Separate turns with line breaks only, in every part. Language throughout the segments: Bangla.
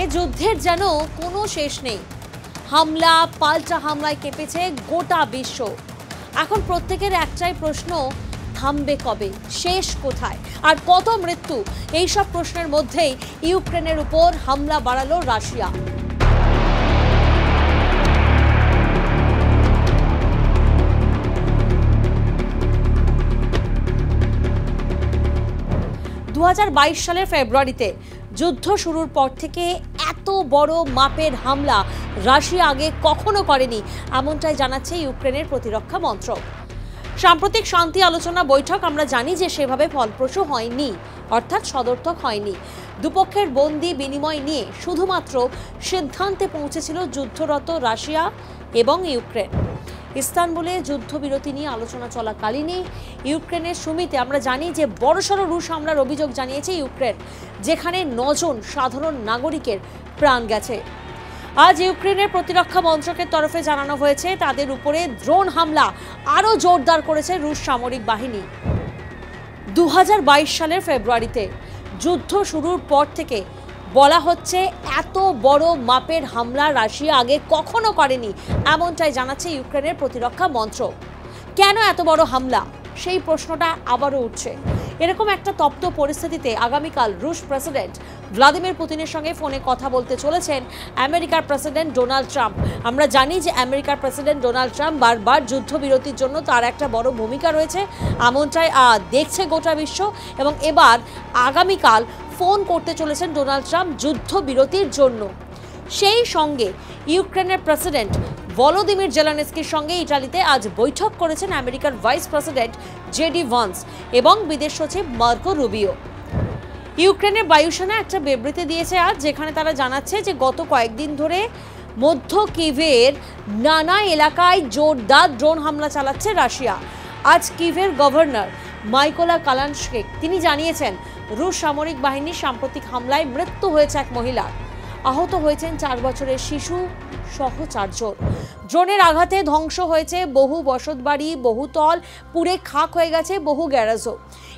এ যুদ্ধের যেন কোনো শেষ নেই। হামলা পাল্টা হামলায় কেঁপেছে গোটা বিশ্ব। এখন প্রত্যেকের একটাই প্রশ্ন, থামবে কবে, শেষ কোথায়, আর কত মৃত্যু? এই সব প্রশ্নের মধ্যেই ইউক্রেনের উপর হামলা বাড়ালো রাশিয়া। দু সালের ফেব্রুয়ারিতে যুদ্ধ শুরুর পর থেকে এত বড় মাপের হামলা রাশিয়া আগে কখনো করেনি, এমনটাই জানাচ্ছে ইউক্রেনের প্রতিরক্ষা মন্ত্রক। সাম্প্রতিক শান্তি আলোচনা বৈঠক আমরা জানি যে সেভাবে ফলপ্রসূ হয়নি, অর্থাৎ সদর্থক হয়নি। দুপক্ষের বন্দি বিনিময় নিয়ে শুধুমাত্র সিদ্ধান্তে পৌঁছেছিল যুদ্ধরত রাশিয়া এবং ইউক্রেন। ইস্তানবুলে যুদ্ধবিরতি নিয়ে আলোচনা চলাকালীনই ইউক্রেনের সুমিতে আমরা জানি যে বড়সড় রুশ হামলার অভিযোগ জানিয়েছে ইউক্রেন, যেখানে 9 জন সাধারণ নাগরিকের প্রাণ গেছে। আজ ইউক্রেনের প্রতিরক্ষা মন্ত্রকের তরফে জানানো হয়েছে তাদের উপরে ড্রোন হামলা আরও জোরদার করেছে রুশ সামরিক বাহিনী। 2022 সালের ফেব্রুয়ারিতে যুদ্ধ শুরুর পর থেকে বলা হচ্ছে এত বড় মাপের হামলা রাশিয়া আগে কখনো করেনি, এমনটাই জানাচ্ছে ইউক্রেনের প্রতিরক্ষা মন্ত্রক। কেন এত বড় হামলা, সেই প্রশ্নটা আবারও উঠছে। এরকম একটা তপ্ত পরিস্থিতিতে আগামীকাল রুশ প্রেসিডেন্ট ভ্লাদিমির পুতিনের সঙ্গে ফোনে কথা বলতে চলেছেন আমেরিকার প্রেসিডেন্ট ডোনাল্ড ট্রাম্প। আমরা জানি যে আমেরিকার প্রেসিডেন্ট ডোনাল্ড ট্রাম্প বারবার যুদ্ধবিরতির জন্য তার একটা বড় ভূমিকা রয়েছে, এমনটাই দেখছে গোটা বিশ্ব। এবং এবার আগামীকাল ফোন করতে চলেছেন ডোনাল্ড ট্রাম্প যুদ্ধবিরতির জন্য। সেই সঙ্গে ইউক্রেনের প্রেসিডেন্ট ভলোদিমির জেলেনস্কির সঙ্গে ইটালিতে আজ বৈঠক করেছেন আমেরিকার ভাইস প্রেসিডেন্ট জেডি ভান্স এবং বিদেশ সচিব মার্কো রুবিও। ইউক্রেনের বায়ুসেনা একটা বিবৃতি দিয়েছে আজ, যেখানে তারা জানাচ্ছে যে গত কয়েকদিন ধরে মধ্য কিভের নানা এলাকায় জোরদার ড্রোন হামলা চালাচ্ছে রাশিয়া। আজ কিভের গভর্নর মাইকোলা কালানস্কি তিনি জানিয়েছেন রুশ সামরিক বাহিনীর সাম্প্রতিক হামলায় মৃত্যু হয়েছে এক মহিলা, আহত হয়েছেন 4 বছরের শিশু সহ 4 জন। ড্রোনের আঘাতে ধ্বংস হয়েছে বহু বসতবাড়ি, বহুতল পুড়ে খাক হয়ে গেছে বহু গ্যারাজও।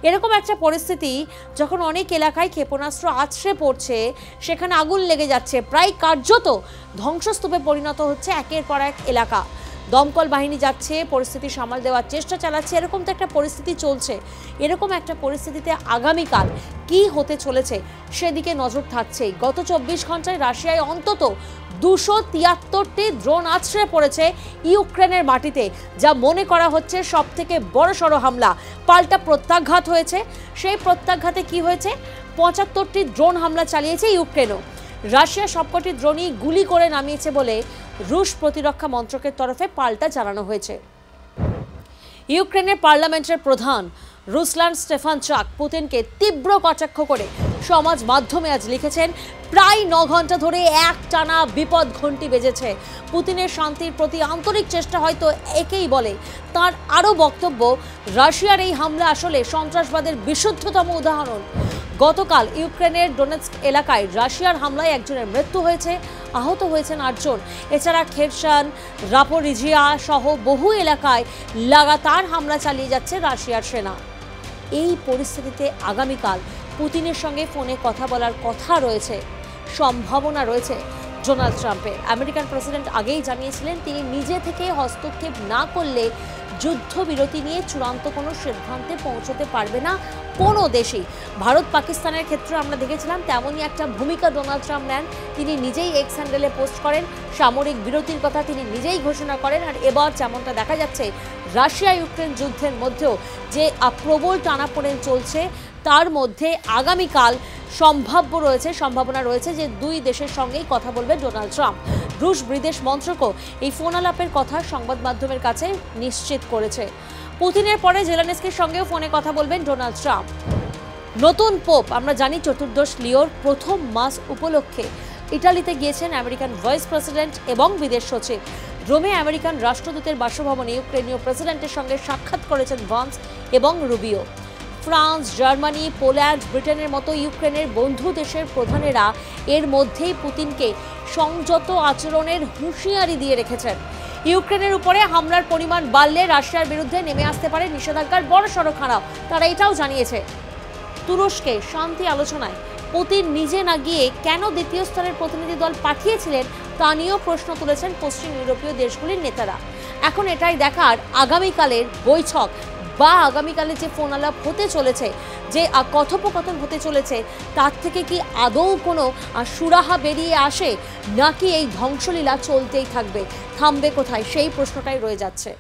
এরকম একটা পরিস্থিতি যখন অনেক এলাকায় ক্ষেপণাস্ত্র আছড়ে পড়ছে, সেখানে আগুন লেগে যাচ্ছে, প্রায় কার্যত ধ্বংসস্তূপে পরিণত হচ্ছে একের পর এক এলাকা। দমকল বাহিনী যাচ্ছে, পরিস্থিতি সামাল দেওয়ার চেষ্টা চালাচ্ছে, এরকম তো একটা পরিস্থিতি চলছে। এরকম একটা পরিস্থিতিতে আগামীকাল কি হতে চলেছে সেদিকে নজর থাকছেই। গত 24 ঘন্টায় রাশিয়ায় অন্তত 273টি ড্রোন আছড়ে পড়েছে ইউক্রেনের মাটিতে, যা মনে করা হচ্ছে সব থেকে বড়সড় হামলা। পাল্টা প্রত্যাঘাত হয়েছে, সেই প্রত্যাঘাতে কি হয়েছে, 75টি ড্রোন হামলা চালিয়েছে ইউক্রেনও। রাশিয়া সবকটি ড্রোনই গুলি করে নামিয়েছে বলে রুশ প্রতিরক্ষা মন্ত্রকের তরফে পাল্টা জানানো হয়েছে। ইউক্রেনের পার্লামেন্টের প্রধান রুসলান স্টেফানচাক পুতিনকে তীব্র কটাক্ষ করে সমাজ মাধ্যমে আজ লিখেছেন, প্রায় 9 ঘন্টা ধরে একটানা বিপদ ঘণ্টি বেজেছে। পুতিনের শান্তির প্রতি আন্তরিক চেষ্টা হয়তো একেই বলে। তার আরও বক্তব্য, রাশিয়ার এই হামলা আসলে সন্ত্রাসবাদের বিশুদ্ধতম উদাহরণ। গতকাল ইউক্রেনের ডোনেৎস্ক এলাকায় রাশিয়ার হামলায় একজনের মৃত্যু হয়েছে, আহত হয়েছেন 8 জন। এছাড়া খেরসন, রাপোরিজিয়া সহ বহু এলাকায় লাগাতার হামলা চালিয়ে যাচ্ছে রাশিয়ার সেনা। এই পরিস্থিতিতে আগামীকাল পুতিনের সঙ্গে ফোনে কথা বলার কথা রয়েছে, সম্ভাবনা রয়েছে ডোনাল্ড ট্রাম্পের। আমেরিকান প্রেসিডেন্ট আগেই জানিয়েছিলেন তিনি নিজে থেকে হস্তক্ষেপ না করলে যুদ্ধবিরতি নিয়ে চূড়ান্ত কোনো সিদ্ধান্তে পৌঁছতে পারবে না কোনো দেশই। ভারত পাকিস্তানের ক্ষেত্রে আমরা দেখেছিলাম তেমনই একটা ভূমিকা ডোনাল্ড ট্রাম্প নেন। তিনি নিজেই এক্স হ্যান্ডেলে পোস্ট করেন, সামরিক বিরতির কথা তিনি নিজেই ঘোষণা করেন। আর এবার যেমনটা দেখা যাচ্ছে রাশিয়া ইউক্রেন যুদ্ধের মধ্যেও যে প্রবল টানাপোড়েন চলছে, তার মধ্যে আগামীকাল সম্ভাবনা রয়েছে যে 2 দেশের সঙ্গেই কথা বলবে ডোনাল্ড ট্রাম্প। রুশ বিদেশ মন্ত্রকও এই ফোন আলাপের কথা সংবাদ মাধ্যমের কাছে নিশ্চিত করেছে। পুতিনের পরে জেলেনস্কির সঙ্গেও ফোনে কথা বলবেন ডোনাল্ড ট্রাম্প। নতুন পোপ আমরা জানি 14 লিওর প্রথম মাস উপলক্ষে ইটালিতে গিয়েছেন আমেরিকান ভাইস প্রেসিডেন্ট এবং বিদেশ সচিব। রোমে আমেরিকান রাষ্ট্রদূতের বাসভবনে ইউক্রেনীয় প্রেসিডেন্টের সঙ্গে সাক্ষাৎ করেছেন ভান্স এবং রুবিও। ফ্রান্স, জার্মানি, পোল্যান্ড, ব্রিটেনের মতো ইউক্রেনের বন্ধু দেশের প্রধানেরা এর মধ্যেই পুতিনকে সংযত আচরণের হুঁশিয়ারি দিয়ে রেখেছেন। ইউক্রেনের উপরে হামলার পরিমাণ বাড়লে রাশিয়ার বিরুদ্ধে নেমে আসতে পারে নিষেধাজ্ঞার বড়সড় খাড়াও। তারা এটাও জানিয়েছে তুরস্কে শান্তি আলোচনায় পুতিন নিজে না গিয়ে কেন দ্বিতীয় স্তরের প্রতিনিধি দল পাঠিয়েছিলেন তা নিয়েও প্রশ্ন তুলেছেন পশ্চিম ইউরোপীয় দেশগুলির নেতারা। এখন এটাই দেখার আগামীকালের বৈঠক বা আগামীকালে যে ফোন আলাপ হতে চলেছে, যে কথোপকথন হতে চলেছে, তার থেকে কি আদৌ কোনো সুরাহা বেরিয়ে আসে, নাকি এই ধ্বংসলীলা চলতেই থাকবে, থামবে কোথায়, সেই প্রশ্নটাই রয়ে যাচ্ছে।